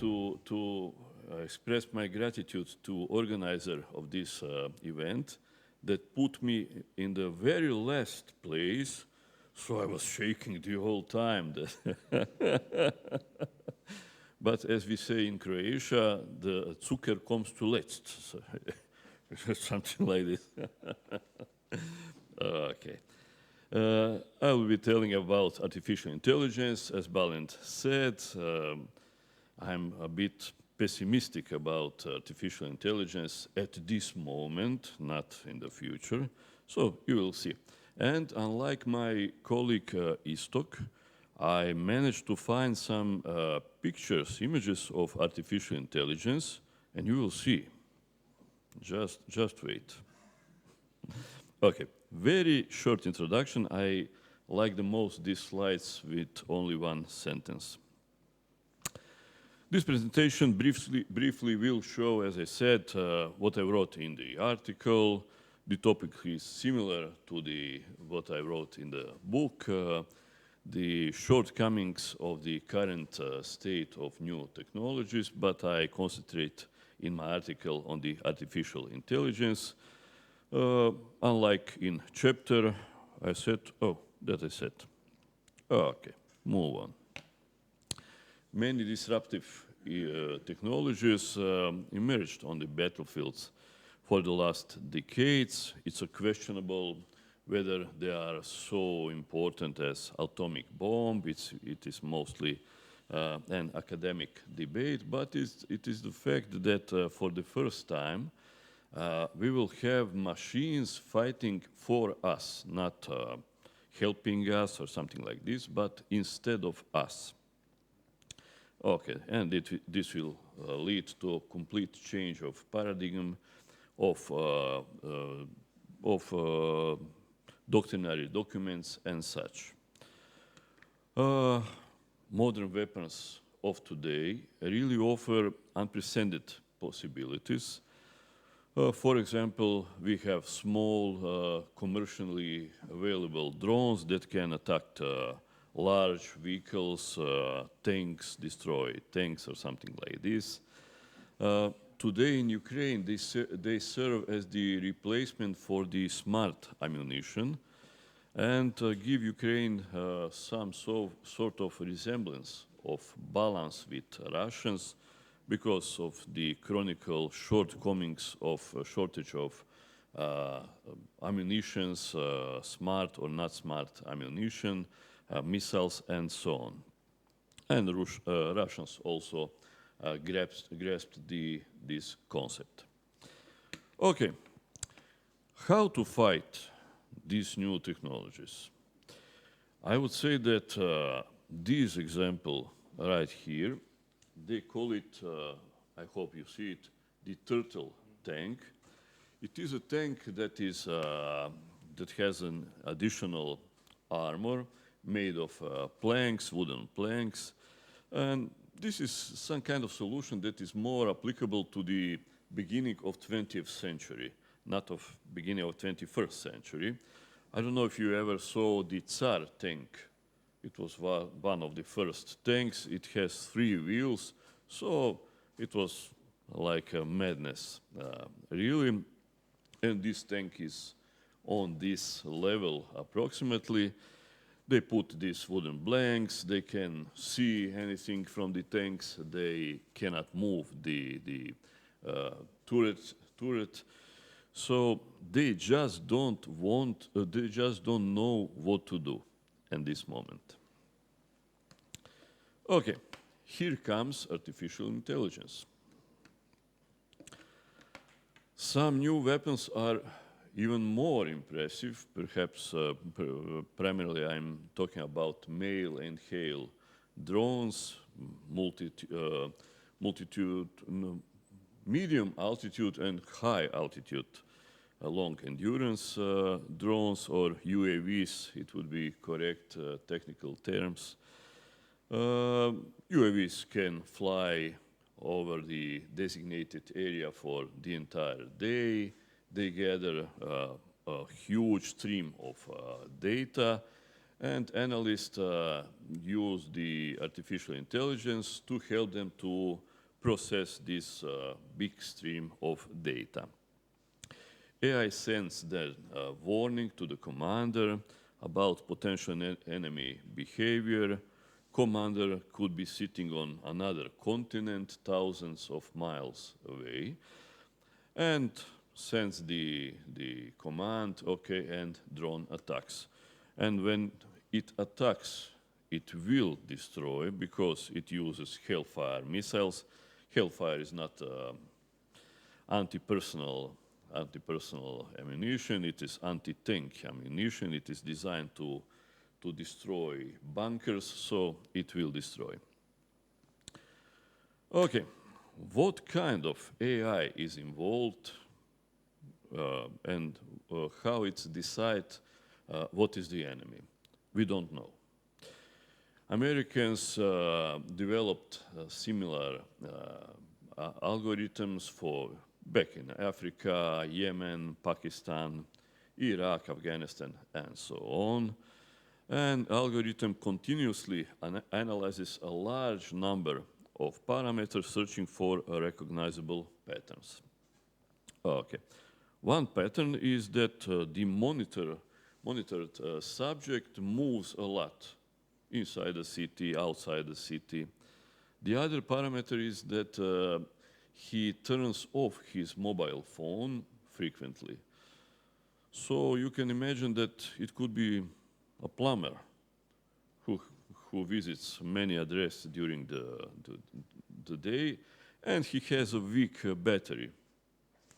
to express my gratitude to organizer of this event that put me in the very last place, so I was shaking the whole time. But as we say in Croatia, the cuker comes to letzt, so something like this. Okay. I will be telling about artificial intelligence. As Balint said, I'm a bit pessimistic about artificial intelligence at this moment, not in the future. So you will see. And unlike my colleague Istok, I managed to find some pictures, images of artificial intelligence, and you will see. Just wait. Okay, very short introduction. I like the most these slides with only one sentence. This presentation briefly will show, as I said, what I wrote in the article. The topic is similar to what I wrote in the book, the shortcomings of the current state of new technologies, but I concentrate in my article on the artificial intelligence. Unlike in chapter, I said, Okay, move on. Many disruptive technologies emerged on the battlefields for the last decades. It's questionable whether they are so important as atomic bomb. It is mostly an academic debate, but it is the fact that for the first time, we will have machines fighting for us, not helping us or something like this, but instead of us. Okay, and this will lead to a complete change of paradigm of doctrinary documents and such. Modern weapons of today really offer unprecedented possibilities. For example, we have small commercially available drones that can attack large vehicles, tanks, destroy tanks or something like this. Today in Ukraine, they serve as the replacement for the smart ammunition and give Ukraine some sort of resemblance of balance with Russians because of the chronicle shortcomings of shortage of ammunitions, smart or not smart ammunition, missiles, and so on. And Russians also grasped this concept. Okay, how to fight these new technologies? I would say that this example right here, they call it, I hope you see it, the turtle tank. It is a tank that has an additional armor made of planks, wooden planks, and this is some kind of solution that is more applicable to the beginning of 20th century, not of beginning of 21st century. I don't know if you ever saw the Tsar tank. It was one of the first tanks. It has 3 wheels, so it was like a madness, really. And this tank is on this level approximately. They put these wooden blanks. They can see anything from the tanks. They cannot move the turret. So they just don't know what to do in this moment. Okay, here comes artificial intelligence. Some new weapons are even more impressive. Perhaps primarily I'm talking about male and hail drones, medium altitude and high altitude long endurance drones, or UAVs, it would be correct technical terms. UAVs can fly over the designated area for the entire day. They gather a huge stream of data, and analysts use the artificial intelligence to help them to process this big stream of data. AI sends the warning to the commander about potential enemy behavior. Commander could be sitting on another continent, thousands of miles away, and sends the command, okay, and drone attacks. And when it attacks, it will destroy because it uses Hellfire missiles. Hellfire is not anti-personnel ammunition, it is anti-tank ammunition. It is designed to destroy bunkers, so it will destroy. Okay, what kind of AI is involved and how it's decide what is the enemy? We don't know. Americans developed similar algorithms for back in Africa, Yemen, Pakistan, Iraq, Afghanistan, and so on. And algorithm continuously analyzes a large number of parameters searching for recognizable patterns. Okay. One pattern is that the monitored subject moves a lot inside the city, outside the city. The other parameter is that he turns off his mobile phone frequently. So you can imagine that it could be a plumber who visits many addresses during the day, and he has a weak battery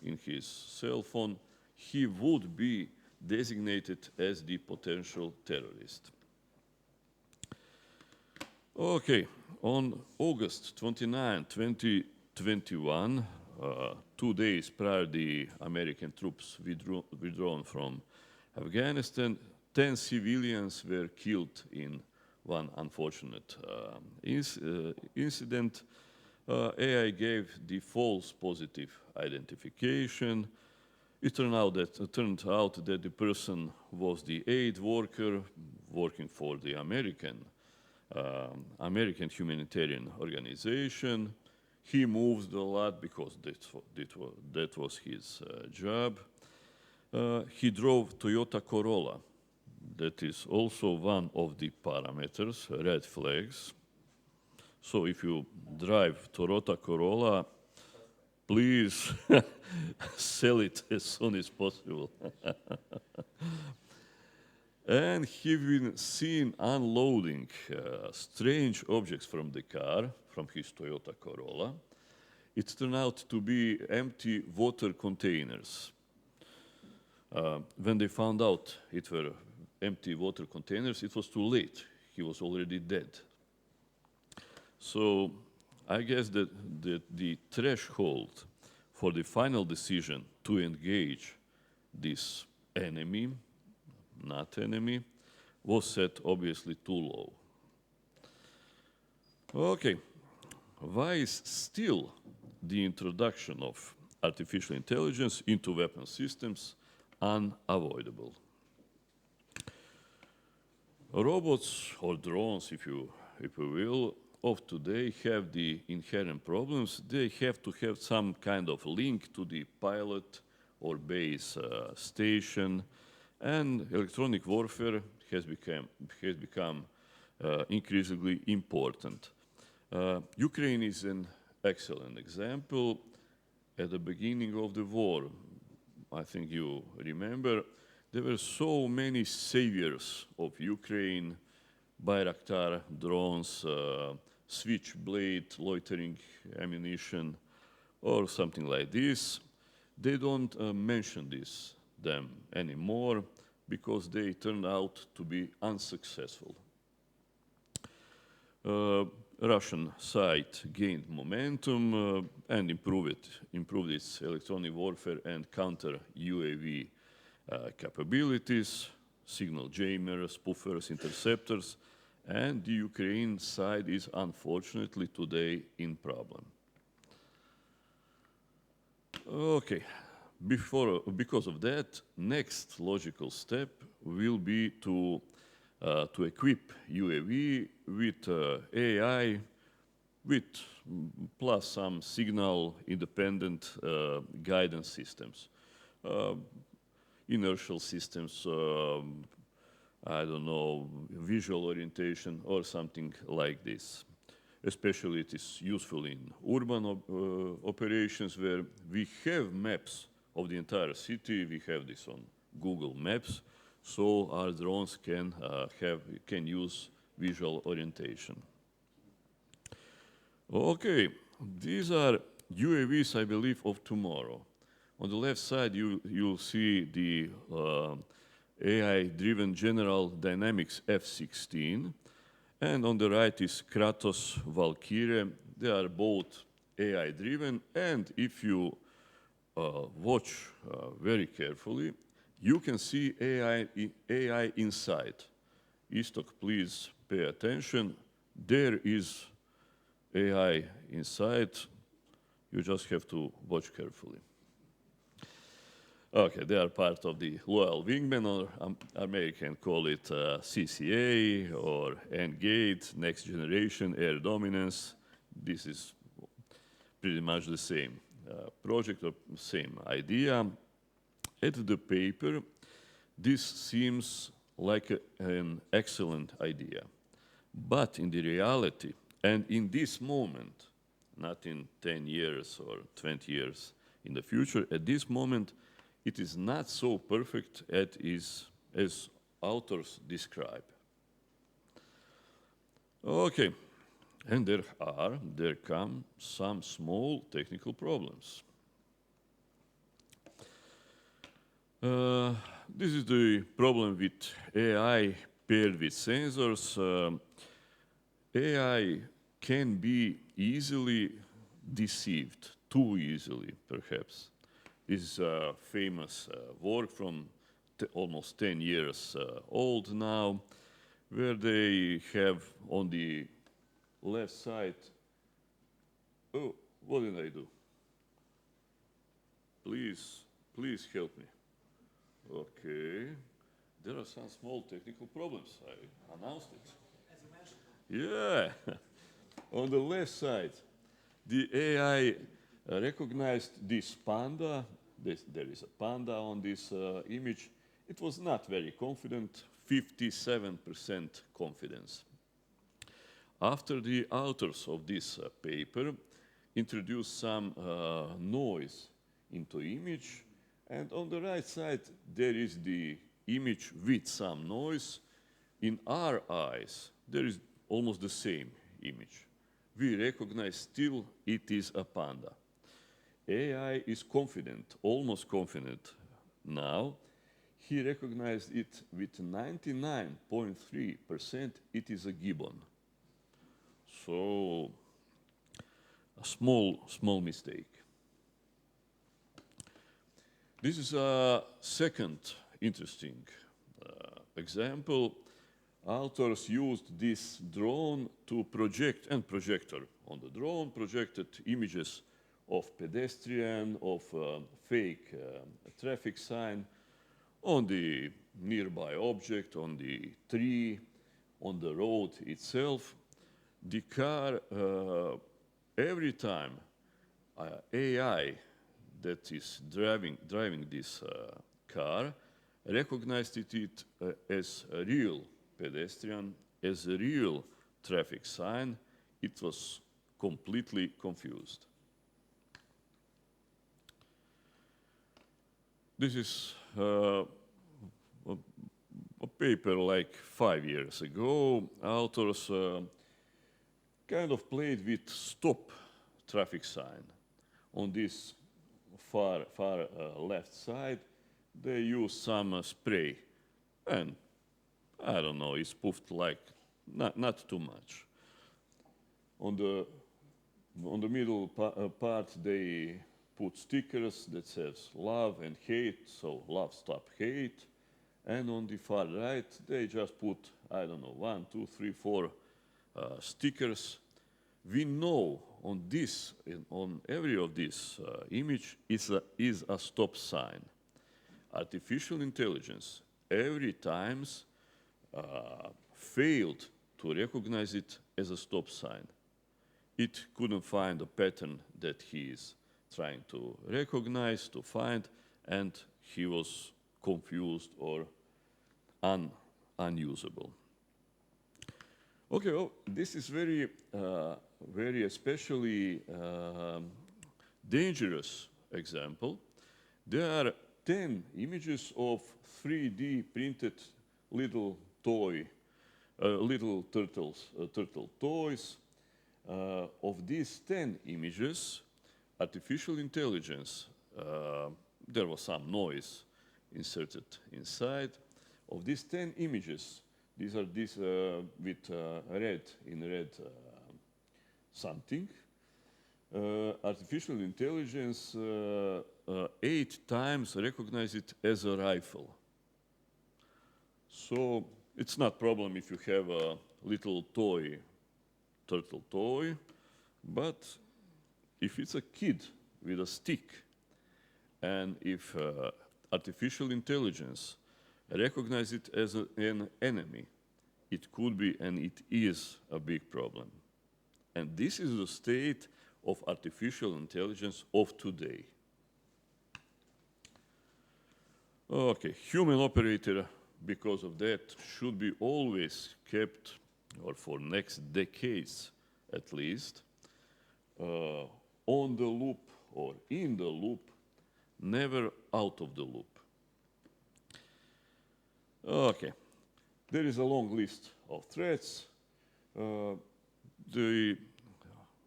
in his cell phone. He would be designated as the potential terrorist. Okay, on August 29, 2021, 2 days prior the American troops withdrawn from Afghanistan, 10 civilians were killed in one unfortunate incident. AI gave the false positive identification. It turned out that the person was the aid worker working for the American humanitarian organization. He moved a lot because that was his job. He drove Toyota Corolla. That is also one of the parameters, red flags. So if you drive Toyota Corolla, please sell it as soon as possible. And he been seen unloading strange objects from the car, from his Toyota Corolla. It turned out to be empty water containers. When they found out it were empty water containers, it was too late. He was already dead. So I guess that the threshold for the final decision to engage this enemy, not enemy, was set obviously too low. Okay, why is still the introduction of artificial intelligence into weapon systems unavoidable? Robots or drones, if you will, of today have the inherent problems. They have to have some kind of link to the pilot or base station, and electronic warfare has become increasingly important. Ukraine is an excellent example. At the beginning of the war, I think you remember, there were so many saviors of Ukraine, Bayraktar drones, switchblade loitering ammunition, or something like this. They don't mention them anymore because they turned out to be unsuccessful. Russian side gained momentum and improved its electronic warfare and counter UAV capabilities, signal jammers, spoofers, interceptors, and the Ukraine side is unfortunately today in problem. Okay, because of that, next logical step will be to equip UAV with AI with plus some signal-independent guidance systems, inertial systems, I don't know, visual orientation or something like this. Especially it is useful in urban operations where we have maps of the entire city. We have this on Google Maps, so our drones can use visual orientation. Okay, these are UAVs, I believe, of tomorrow. On the left side, you'll see the AI-driven General Dynamics F-16. And on the right is Kratos Valkyrie. They are both AI-driven, and if you watch very carefully, you can see AI inside. Istok, please pay attention. There is AI inside. You just have to watch carefully. Okay, they are part of the loyal wingmen, or American call it CCA or NGATE, Next Generation Air Dominance. This is pretty much the same project or same idea. At the paper, this seems like an excellent idea. But in the reality, and in this moment, not in 10 years or 20 years in the future, at this moment, it is not so perfect as authors describe. Okay, and there come some small technical problems. This is the problem with AI paired with sensors. AI can be easily deceived, too easily, perhaps. This is a famous work from almost 10 years old now, where they have on the left side, oh, what did I do? Please help me. Okay, there are some small technical problems. I announced it. Yeah, on the left side, the AI recognized this panda. There is a panda on this image. It was not very confident, 57% confidence. After the authors of this paper introduced some noise into image, and on the right side there is the image with some noise. In our eyes, there is almost the same image. We recognize still it is a panda. AI is confident, almost confident now. He recognized it with 99.3%, it is a gibbon. So, a small mistake. This is a second interesting example. Authors used this drone to project, and projector on the drone projected images of pedestrian, of fake traffic sign on the nearby object, on the tree, on the road itself. The car, every time AI that is driving this car recognized it as a real pedestrian, as a real traffic sign, it was completely confused. This is a paper like 5 years ago. Authors kind of played with stop traffic sign. On this far left side, they use some spray, and I don't know, it's spoofed like not too much. On the middle part, they put stickers that says love and hate, so love, stop, hate. And on the far right, they just put, I don't know, 1, 2, 3, 4 stickers. We know on this, on every of these image is a stop sign. Artificial intelligence every time failed to recognize it as a stop sign. it couldn't find the pattern that he is trying to recognize, to find, and he was confused or unusable. Okay, well, this is very especially dangerous example. There are 10 images of 3D printed little little turtle toys. Of these 10 images, artificial intelligence, there was some noise inserted inside. Of these 10 images, these are with red something. Artificial intelligence 8 times recognized it as a rifle. So it's not a problem if you have a little turtle toy, but if it's a kid with a stick, and if artificial intelligence recognizes it as an enemy, it could be and it is a big problem. And this is the state of artificial intelligence of today. Okay, human operator, because of that, should be always kept, or for next decades at least, on the loop or in the loop, never out of the loop. Okay, there is a long list of threats. The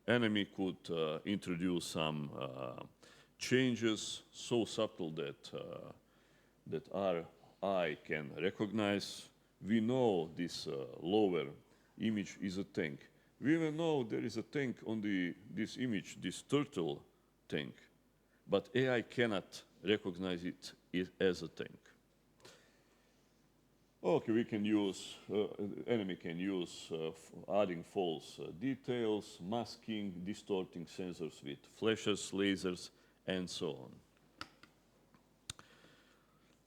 enemy could introduce some changes so subtle that our eye can recognize. We know this lower image is a tank. We even know there is a tank on this image, this turtle tank, but AI cannot recognize it as a tank. Okay, we can use, enemy can use adding false details, masking, distorting sensors with flashes, lasers, and so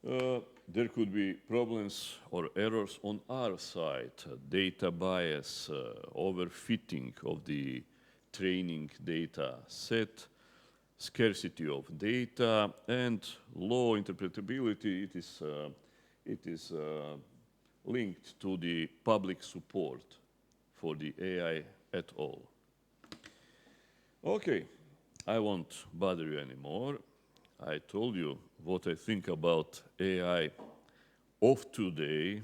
on. There could be problems or errors on our side, data bias, overfitting of the training data set, scarcity of data, and low interpretability. It is linked to the public support for the AI at all. Okay, I won't bother you anymore. I told you what I think about AI of today.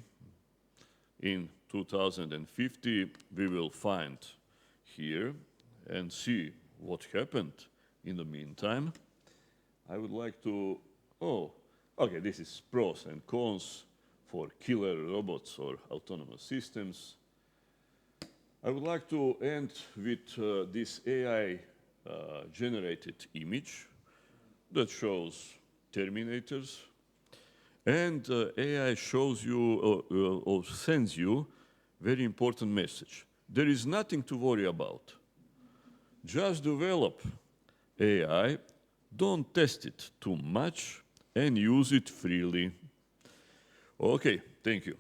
In 2050, we will find here and see what happened in the meantime. I would like to, okay, this is pros and cons for killer robots or autonomous systems. I would like to end with this AI generated image that shows Terminators. And AI shows you or sends you very important message. There is nothing to worry about. Just develop AI, don't test it too much, and use it freely. Okay, thank you.